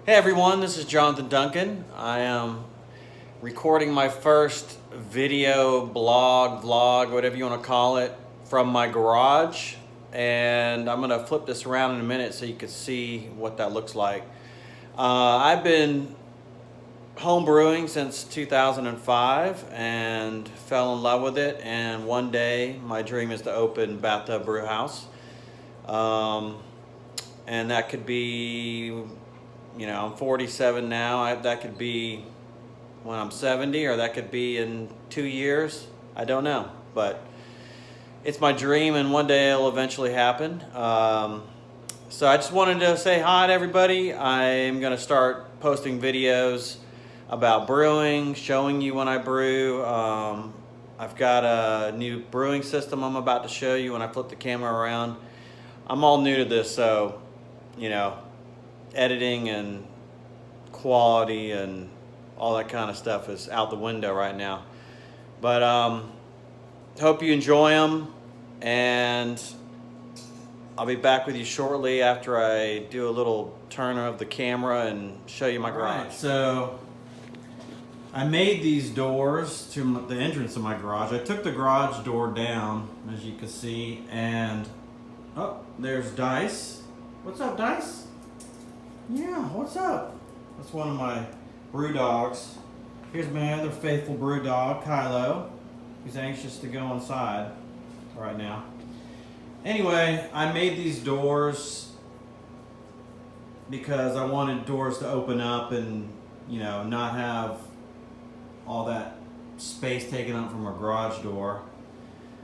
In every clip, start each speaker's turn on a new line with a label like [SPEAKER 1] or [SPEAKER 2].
[SPEAKER 1] Hey everyone, this is Jonathan Duncan. I am recording my first video, blog, vlog, whatever you want to call it, from my garage. And I'm going to flip this around in a minute so you can see what that looks like. I've been home brewing since 2005 and fell in love with it. And one day my dream is to open Bathtub Brewhouse. And that could be, I'm 47 now. That could be when I'm 70, or that could be in 2 years. I don't know, but it's my dream, and one day it'll eventually happen. So I just wanted to say hi to everybody. I'm going to start posting videos about brewing, showing you when I brew. I've got a new brewing system I'm about to show you when I flip the camera around. I'm all new to this, so editing and quality and all that kind of stuff is out the window right now. But hope you enjoy them, and I'll be back with you shortly after I do a little turn of the camera and show you my garage. Right, so I made these doors to the entrance of my garage. I took the garage door down, as you can see, and oh, there's Dice. What's up, Dice? Yeah, what's up? That's one of my brew dogs. Here's my other faithful brew dog, Kylo. He's anxious to go inside right now. Anyway, I made these doors because I wanted doors to open up and, not have all that space taken up from a garage door.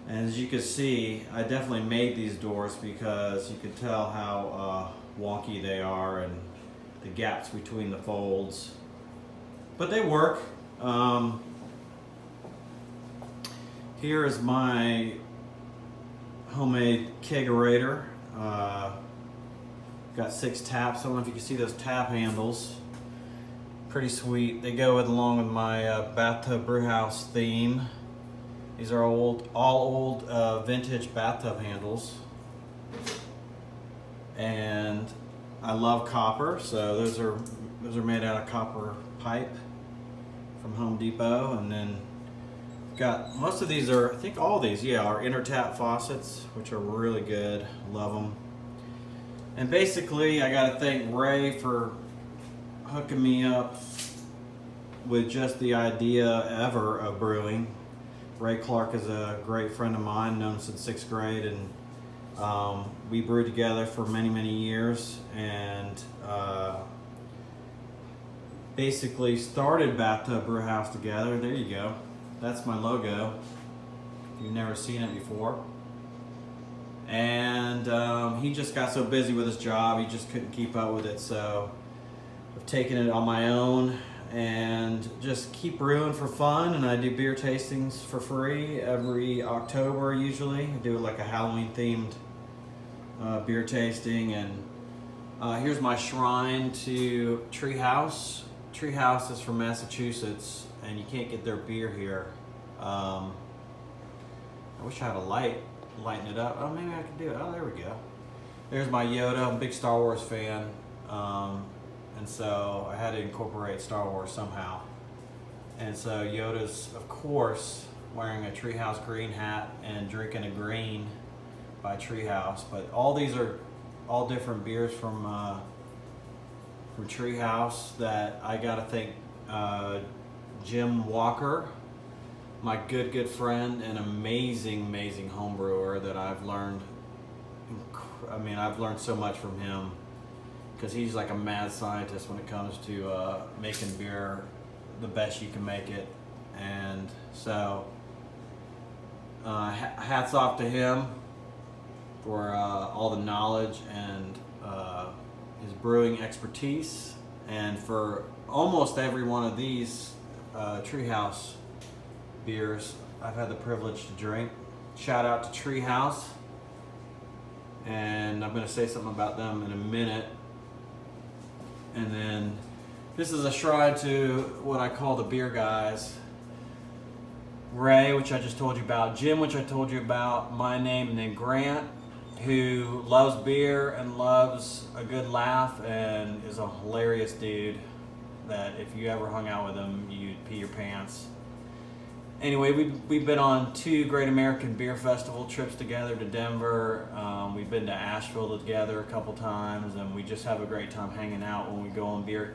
[SPEAKER 1] And as you can see, I definitely made these doors because you could tell how wonky they are and the gaps between the folds. But they work. Here is my homemade kegerator. Got 6 taps. I don't know if you can see those tap handles. Pretty sweet. They go along with my Bathtub Brewhouse theme. These are all old vintage bathtub handles. And I love copper, so those are made out of copper pipe from Home Depot. And then got most of these are, I think all these, are inter-tap faucets, which are really good. Love them. And basically, I got to thank Ray for hooking me up with just the idea ever of brewing. Ray Clark is a great friend of mine, known since 6th grade, and we brewed together for many, many years, and basically started Bathtub Brewhouse together. There you go. That's my logo, if you've never seen it before. And he just got so busy with his job, he just couldn't keep up with it, so I've taken it on my own and just keep brewing for fun. And I do beer tastings for free every October usually. I do like a Halloween themed beer tasting. And here's my shrine to Treehouse. Treehouse is from Massachusetts, and you can't get their beer here. I wish I had a light, lighten it up. Oh, maybe I could do it. Oh, there we go. There's my Yoda. I'm a big Star Wars fan. And so I had to incorporate Star Wars somehow. And so Yoda's, of course, wearing a Treehouse green hat and drinking a green by Treehouse. But all these are all different beers from Treehouse that I got to thank Jim Walker, my good friend and amazing home brewer that I've learned. I've learned so much from him, because he's like a mad scientist when it comes to making beer the best you can make it. And so hats off to him for all the knowledge and his brewing expertise, and for almost every one of these Treehouse beers I've had the privilege to drink. Shout out to Treehouse, and I'm going to say something about them in a minute. And then this is a shrine to what I call the beer guys. Ray, which I just told you about. Jim, which I told you about. My name, and then Grant. who loves beer and loves a good laugh and is a hilarious dude that if you ever hung out with him, you'd pee your pants. Anyway, we've been on 2 Great American Beer Festival trips together to Denver. We've been to Asheville together a couple times, and we just have a great time hanging out when we go on beer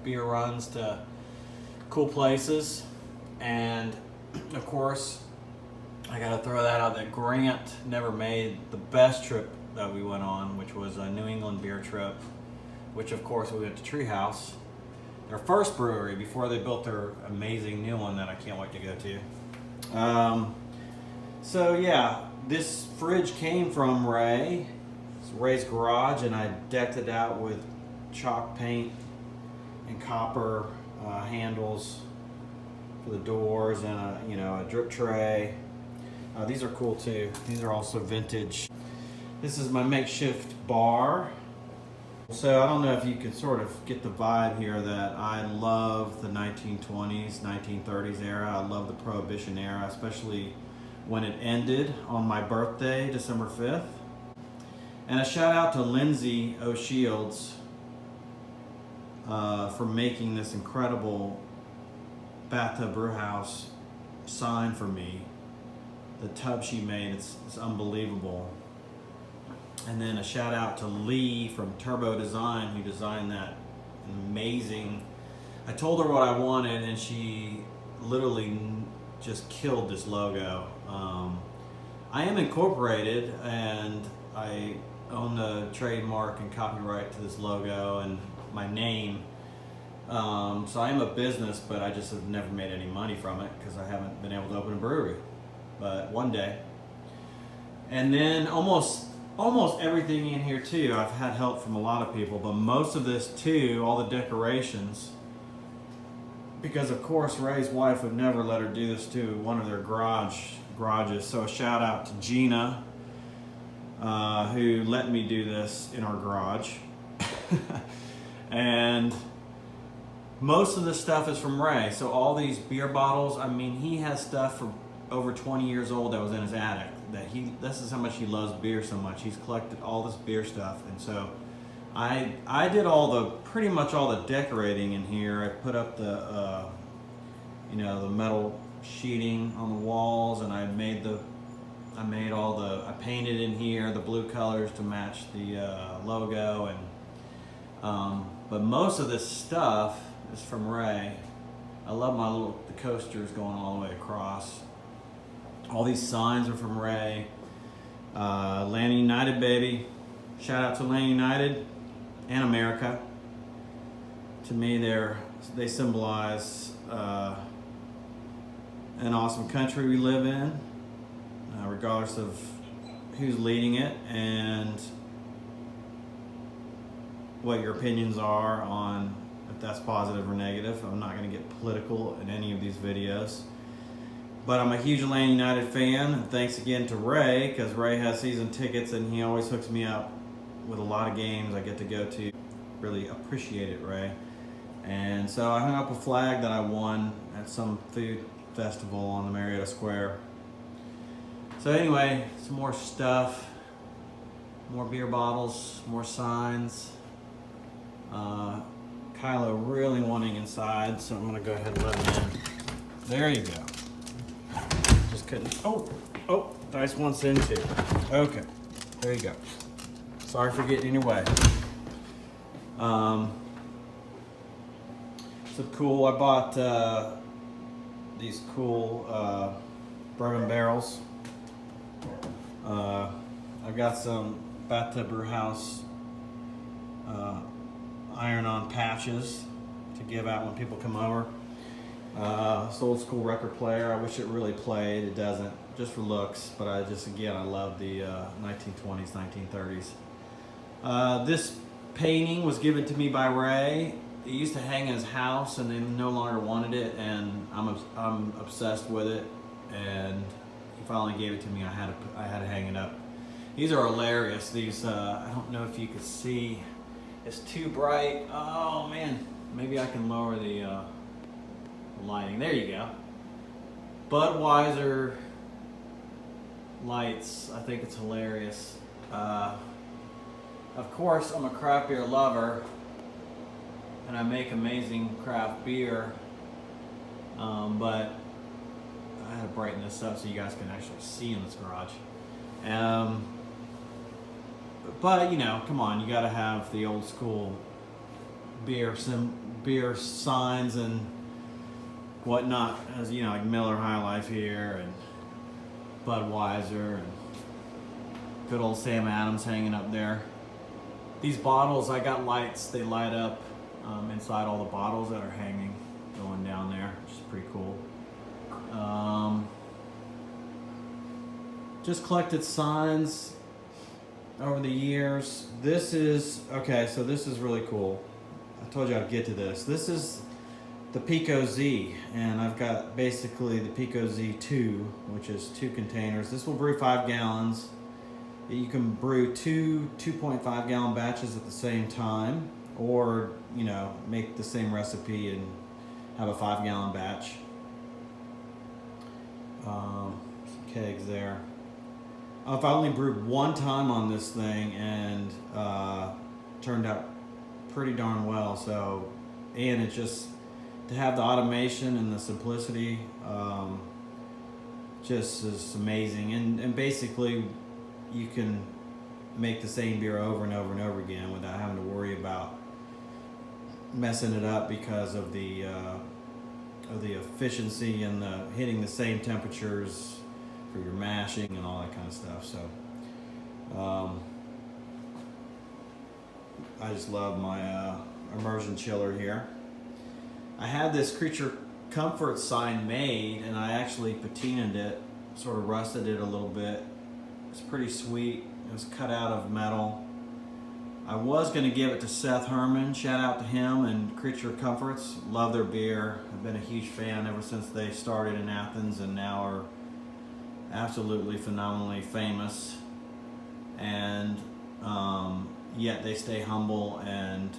[SPEAKER 1] runs to cool places. And of course, I gotta throw that out that Grant never made the best trip that we went on, which was a New England beer trip, which of course we went to Treehouse, their first brewery before they built their amazing new one that I can't wait to go to. So yeah, this fridge came from Ray. It's Ray's garage, and I decked it out with chalk paint and copper handles for the doors, and a drip tray. These are cool too. These are also vintage. This is my makeshift bar. So I don't know if you can sort of get the vibe here that I love the 1920s, 1930s era. I love the Prohibition era, especially when it ended on my birthday, December 5th. And a shout out to Lindsay O'Shields for making this incredible Bathtub Brewhouse sign for me. The tub she made, it's unbelievable. And then a shout out to Lee from Turbo Design, who designed that amazing. I told her what I wanted, and she literally just killed this logo. I am incorporated, and I own the trademark and copyright to this logo and my name. So I am a business, but I just have never made any money from it because I haven't been able to open a brewery. But one day. And then almost everything in here too, I've had help from a lot of people, but most of this too, all the decorations, because of course Ray's wife would never let her do this to one of their garages. So a shout out to Gina, who let me do this in our garage. And most of this stuff is from Ray. So all these beer bottles, I mean, he has stuff from over 20 years old that was in his attic. This is how much he loves beer so much. He's collected all this beer stuff, and so I did pretty much all the decorating in here. I put up the the metal sheeting on the walls, and I painted in here the blue colors to match the logo, and but most of this stuff is from Ray. I love the coasters going all the way across. All these signs are from Ray. Atlanta United, baby. Shout out to Atlanta United and America. To me, they symbolize an awesome country we live in, regardless of who's leading it and what your opinions are on if that's positive or negative. I'm not going to get political in any of these videos. But I'm a huge Atlanta United fan, and thanks again to Ray, because Ray has season tickets and he always hooks me up with a lot of games I get to go to. Really appreciate it, Ray. And so I hung up a flag that I won at some food festival on the Marietta Square. So anyway, some more stuff, more beer bottles, more signs. Kylo really wanting inside, so I'm gonna go ahead and let him in. There you go. Just couldn't. Oh, Dice wants in too. Okay, there you go. Sorry for getting in your way. So cool. I bought these cool bourbon barrels. I've got some Bathtub Brewhouse iron-on patches to give out when people come over. This old school record player. I wish it really played. It doesn't, just for looks. But I love the 1920s, 1930s. This painting was given to me by Ray. It used to hang in his house, and they no longer wanted it, and I'm obsessed with it. And he finally gave it to me. I had to hang it up. These are hilarious. These I don't know if you could see. It's too bright. Oh man, maybe I can lower the lighting. There you go. Budweiser lights. I think it's hilarious. Of course, I'm a craft beer lover, and I make amazing craft beer. But I had to brighten this up so you guys can actually see in this garage. But you know, come on, you got to have the old school beer signs and whatnot, as you know, like Miller High Life here and Budweiser and good old Sam Adams hanging up there. These bottles, I got lights, they light up inside all the bottles that are hanging going down there, which is pretty cool. Just collected signs over the years. This is, okay, so this is really cool. I told you I'd get to this. This is the Pico Z, and I've got basically the Pico Z2, which is 2 containers. This will brew 5 gallons. You can brew 2.5 gallon batches at the same time, or you know, make the same recipe and have a 5 gallon batch. Some kegs there. I've only brewed one time on this thing, and turned out pretty darn well. So, and it just, to have the automation and the simplicity, just is amazing. And basically, you can make the same beer over and over and over again without having to worry about messing it up because of the efficiency and the hitting the same temperatures for your mashing and all that kind of stuff. So I just love my immersion chiller here. I had this Creature Comfort sign made, and I actually patinaed it, sort of rusted it a little bit. It's pretty sweet. It was cut out of metal. I was going to give it to Seth Herman. Shout out to him and Creature Comforts. Love their beer. I've been a huge fan ever since they started in Athens and now are absolutely phenomenally famous. And yet they stay humble, and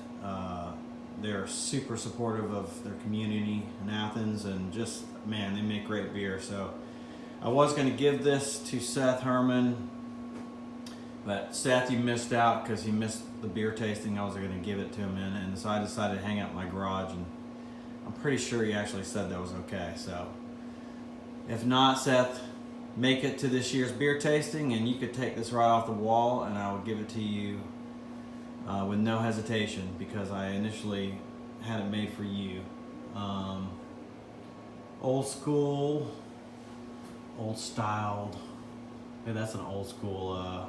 [SPEAKER 1] they're super supportive of their community in Athens, and just, man, they make great beer. So I was going to give this to Seth Herman, but Seth, you missed out because he missed the beer tasting I was going to give it to him in, and so I decided to hang out in my garage, and I'm pretty sure he actually said that was okay. So if not, Seth, make it to this year's beer tasting, and you could take this right off the wall, and I would give it to you with no hesitation, because I initially had it made for you. Old school, old styled. Hey, that's an old school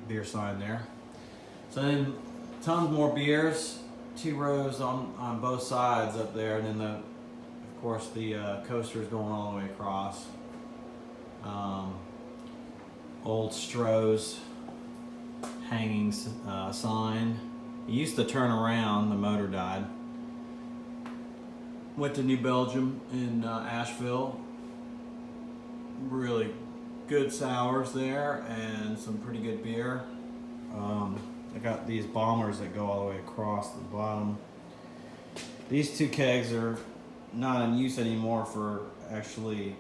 [SPEAKER 1] beer sign there. So then tons more beers, 2 rows on both sides up there, and then of course the coaster is going all the way across. Old Stroh's hanging sign. It used to turn around, the motor died. Went to New Belgium in Asheville. Really good sours there and some pretty good beer. I got these bombers that go all the way across the bottom. These 2 kegs are not in use anymore for actually,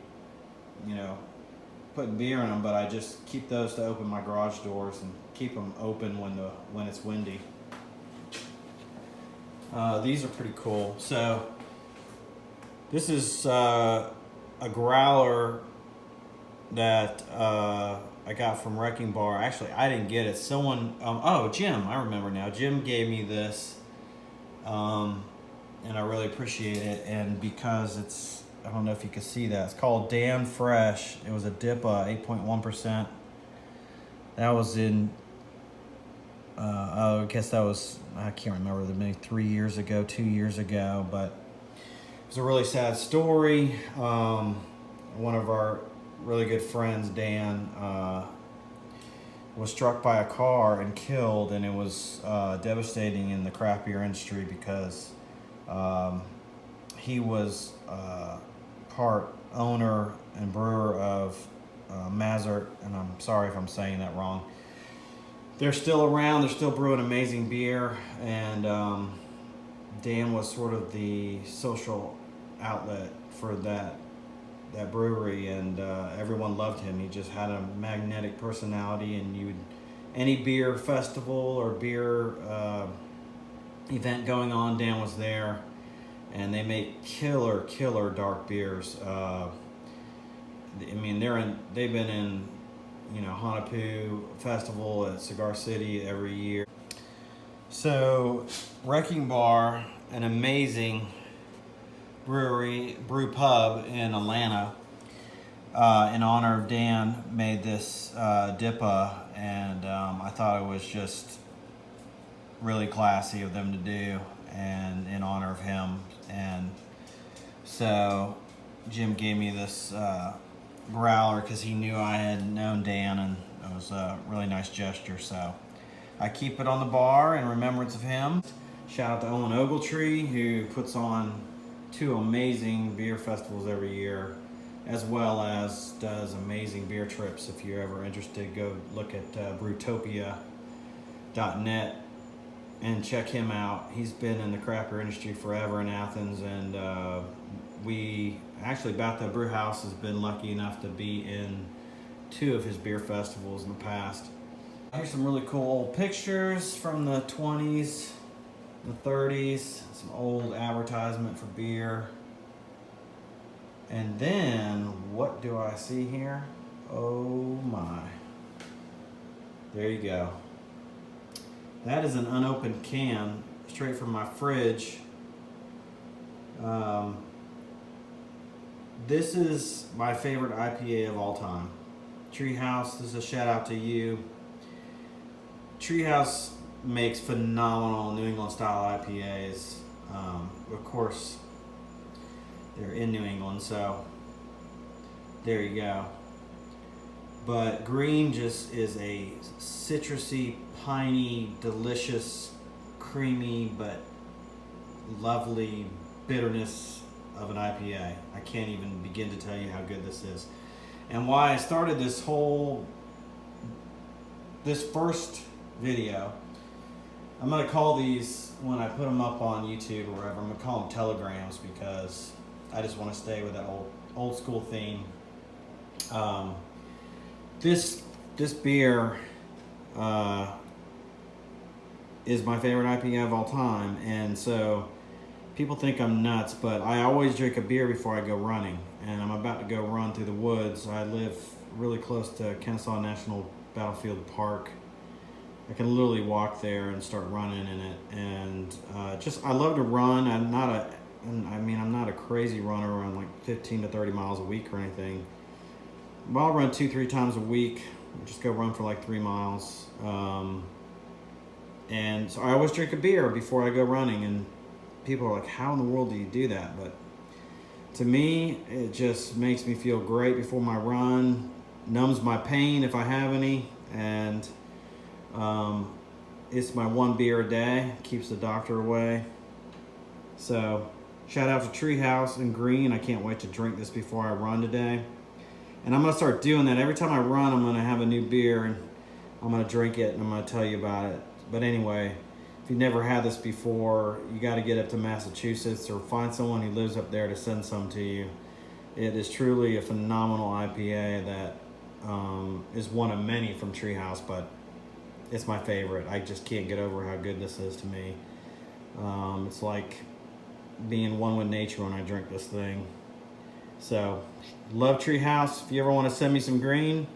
[SPEAKER 1] you know, putting beer in them, but I just keep those to open my garage doors and keep them open when it's windy. These are pretty cool. So this is a growler that I got from Wrecking Bar. Actually, I didn't get it. Someone, oh, Jim, I remember now. Jim gave me this, and I really appreciate it. And because it's, I don't know if you can see that, it's called Damn Fresh. It was a DIPA, 8.1%. That was in, I guess that was, I can't remember, maybe 3 years ago, 2 years ago, but it was a really sad story. One of our really good friends, Dan, was struck by a car and killed, and it was devastating in the craft beer industry because he was part owner and brewer of Mazert, and I'm sorry if I'm saying that wrong. They're still around, they're still brewing amazing beer, and Dan was sort of the social outlet for that that brewery, and everyone loved him. He just had a magnetic personality, and any beer festival or beer event going on, Dan was there, and they make killer dark beers. I mean, they've been in, Hanapu Festival at Cigar City every year. So, Wrecking Bar, an amazing brew pub in Atlanta, in honor of Dan, made this DIPA, and I thought it was just really classy of them to do, and in honor of him. And so Jim gave me this growler because he knew I had known Dan, and it was a really nice gesture. So I keep it on the bar in remembrance of him. Shout out to Owen Ogletree, who puts on 2 amazing beer festivals every year, as well as does amazing beer trips. If you're ever interested, go look at brewtopia.net and check him out. He's been in the craft beer industry forever in Athens, and Bathtub Brewhouse has been lucky enough to be in 2 of his beer festivals in the past. Here's some really cool old pictures from the 20s, the 30s, some old advertisement for beer. And then, what do I see here? Oh my. There you go. That is an unopened can, straight from my fridge. This is my favorite IPA of all time. Treehouse, this is a shout out to you. Treehouse makes phenomenal New England style IPAs. Of course, they're in New England, so there you go. But green just is a citrusy, piney, delicious, creamy, but lovely bitterness of an IPA. I can't even begin to tell you how good this is. And why I started this first video, I'm going to call these, when I put them up on YouTube or wherever, I'm going to call them telegrams, because I just want to stay with that old school theme. This beer is my favorite IPA of all time, and so people think I'm nuts, but I always drink a beer before I go running, and I'm about to go run through the woods. I live really close to Kennesaw National Battlefield Park. I can literally walk there and start running in it, and I love to run. I'm not a crazy runner, around like 15 to 30 miles a week or anything. But I'll run 2-3 times a week. Just go run for like 3 miles. And so I always drink a beer before I go running, and people are like, how in the world do you do that? But to me, it just makes me feel great before my run, numbs my pain if I have any, and it's my 1 beer a day, keeps the doctor away. So shout out to Treehouse and Green. I can't wait to drink this before I run today. And I'm going to start doing that. Every time I run, I'm going to have a new beer, and I'm going to drink it, and I'm going to tell you about it. But anyway, if you've never had this before, you got to get up to Massachusetts or find someone who lives up there to send some to you. It is truly a phenomenal IPA that is one of many from Treehouse, but it's my favorite. I just can't get over how good this is to me. It's like being one with nature when I drink this thing. So, love Treehouse. If you ever want to send me some green,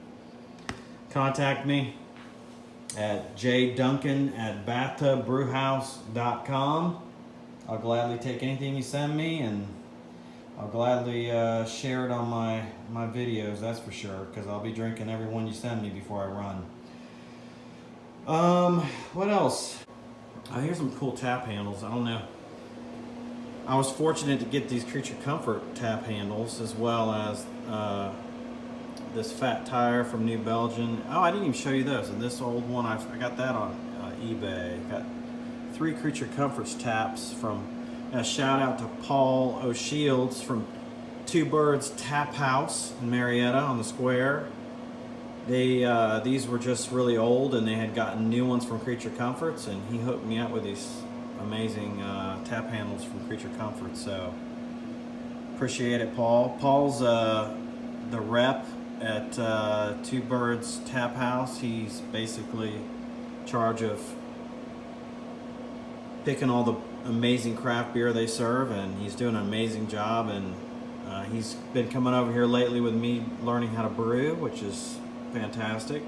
[SPEAKER 1] contact me at jduncan@bathtubbrewhouse.com. I'll gladly take anything you send me, and I'll gladly share it on my videos, that's for sure, because I'll be drinking every one you send me before I run. What else? Here's some cool tap handles. I don't know. I was fortunate to get these Creature Comfort tap handles, as well as this Fat Tire from New Belgium. Oh, I didn't even show you those. And this old one, I got that on eBay. Got 3 Creature Comforts taps from, a shout out to Paul O'Shields from Two Birds Tap House in Marietta on the square. These were just really old, and they had gotten new ones from Creature Comforts, and he hooked me up with these amazing tap handles from Creature Comforts. So Appreciate it, Paul. Paul's the rep at Two Birds Tap House. He's basically in charge of picking all the amazing craft beer they serve, and he's doing an amazing job. And he's been coming over here lately with me learning how to brew, which is fantastic.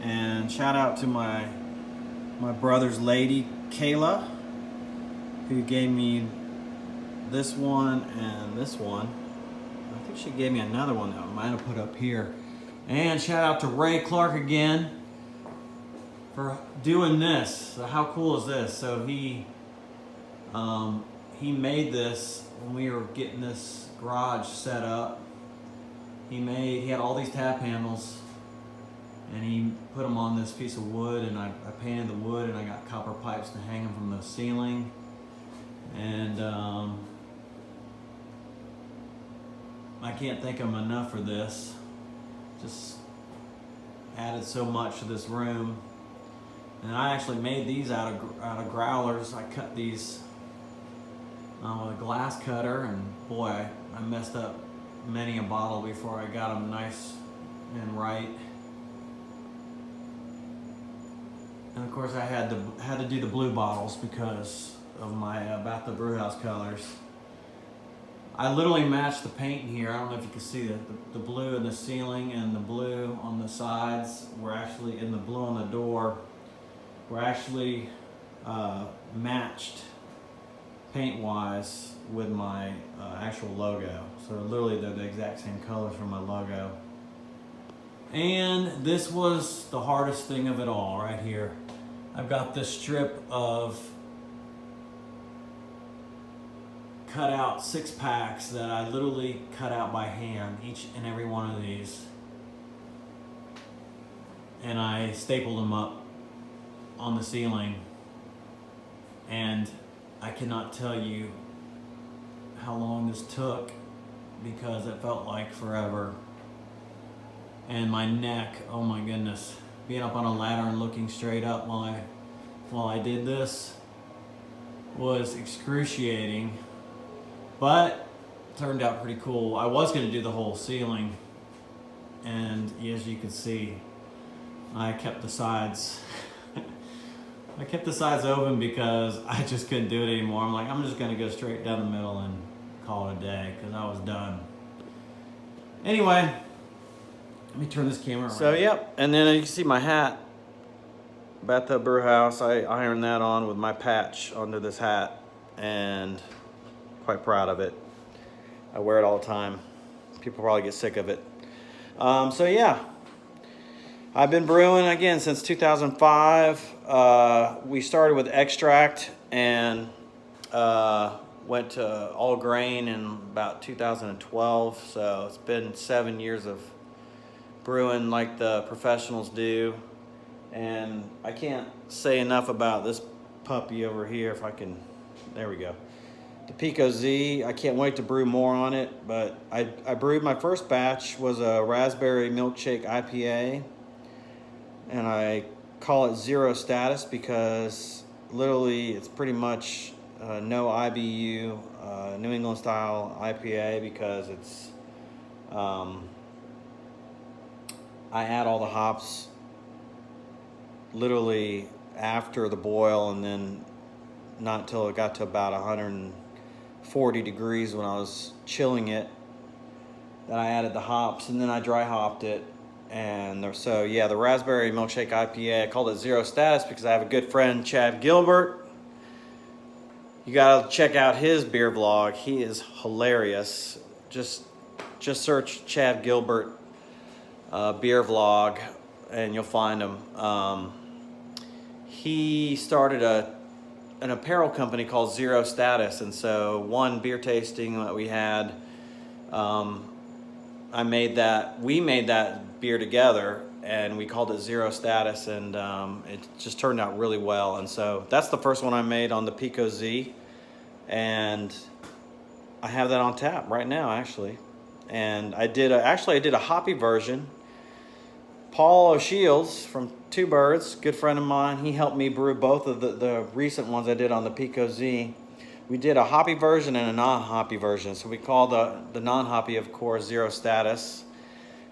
[SPEAKER 1] And shout out to my brother's lady, Kayla, who gave me this one and this one. I think she gave me another one that I might have put up here. And shout out to Ray Clark again for doing this. So how cool is this? So he made this when we were getting this garage set up. He had all these tap handles, and he put them on this piece of wood, and I painted the wood, and I got copper pipes to hang them from the ceiling. And I can't thank him enough for this. Just added so much to this room. And I actually made these out of growlers. I cut these with a glass cutter, and boy, I messed up many a bottle before I got them nice and right. And of course, I had to do the blue bottles because of my Bathtub Brewhouse colors. I literally matched the paint in here. I don't know if you can see that. The blue in the ceiling and the blue on the sides were actually, in the blue on the door, were actually matched paint-wise with my actual logo. So literally they're the exact same colors from my logo. And this was the hardest thing of it all right here. I've got this strip of cut out 6-packs that I literally cut out by hand, each and every one of these. And I stapled them up on the ceiling. And I cannot tell you how long this took because it felt like forever. And my neck, oh my goodness, being up on a ladder and looking straight up while I did this was excruciating, but turned out pretty cool. I was going to do the whole ceiling, and as you can see, I kept the sides I kept the sides open because I just couldn't do it anymore. I'm like, I'm just going to go straight down the middle and call it a day because I was done. Anyway, let me turn this camera around. So, yep, and then you can see my hat. Bathtub Brewhouse, I ironed that on with my patch onto this hat, and quite proud of it. I wear it all the time. People probably get sick of it. So, yeah. I've been brewing again since 2005. We started with extract and went to all grain in about 2012. So it's been 7 years of brewing like the professionals do. And I can't say enough about this puppy over here. If I can, there we go. The Pico Z. I can't wait to brew more on it. But I brewed my first batch was a raspberry milkshake IPA. And I call it zero status because literally it's pretty much no IBU, New England style IPA, because it's I add all the hops literally after the boil, and then not until it got to about 140 degrees when I was chilling it that I added the hops, and then I dry hopped it. And so, yeah, the raspberry milkshake IPA, I called it zero status because I have a good friend, Chad Gilbert. You gotta check out his beer vlog. He is hilarious. Just search Chad Gilbert beer vlog and you'll find him. He started an apparel company called Zero Status, and so one beer tasting that we had, we made that beer together, and we called it Zero Status, and it just turned out really well. And so that's the first one I made on the Pico Z, and I have that on tap right now, actually. And I did a hoppy version. Paul O'Shields from Two Birds, good friend of mine, he helped me brew both of the recent ones I did on the Pico Z. We did a hoppy version and a non-hoppy version. So we called the non-hoppy, of course, 0 status.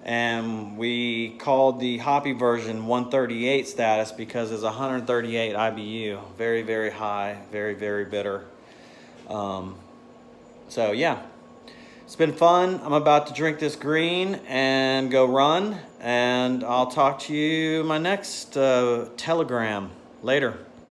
[SPEAKER 1] And we called the hoppy version 138 status because it's 138 IBU. Very, very high, very, very bitter. So yeah, it's been fun. I'm about to drink this green and go run. And I'll talk to you in my next telegram later.